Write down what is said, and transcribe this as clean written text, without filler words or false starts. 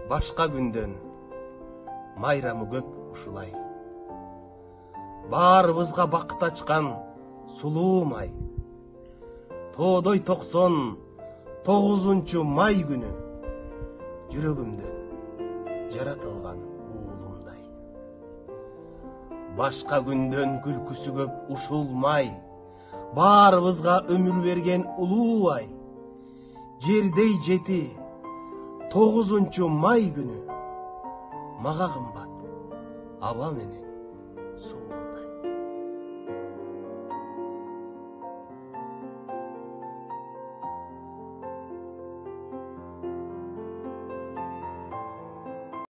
Башка күндөн майрамы көп ушулай. Баарыбызга бакыт ачкан сулуу май. Тоодой 99 май күнү жүрөгүмдөн жаратылган уулумдай. Башка күндөн күлкүсү көп ушул май. Баарыбызга өмүр берген улуу ай. Жердей жети 9 май күнү мага кымбат аба менен суу.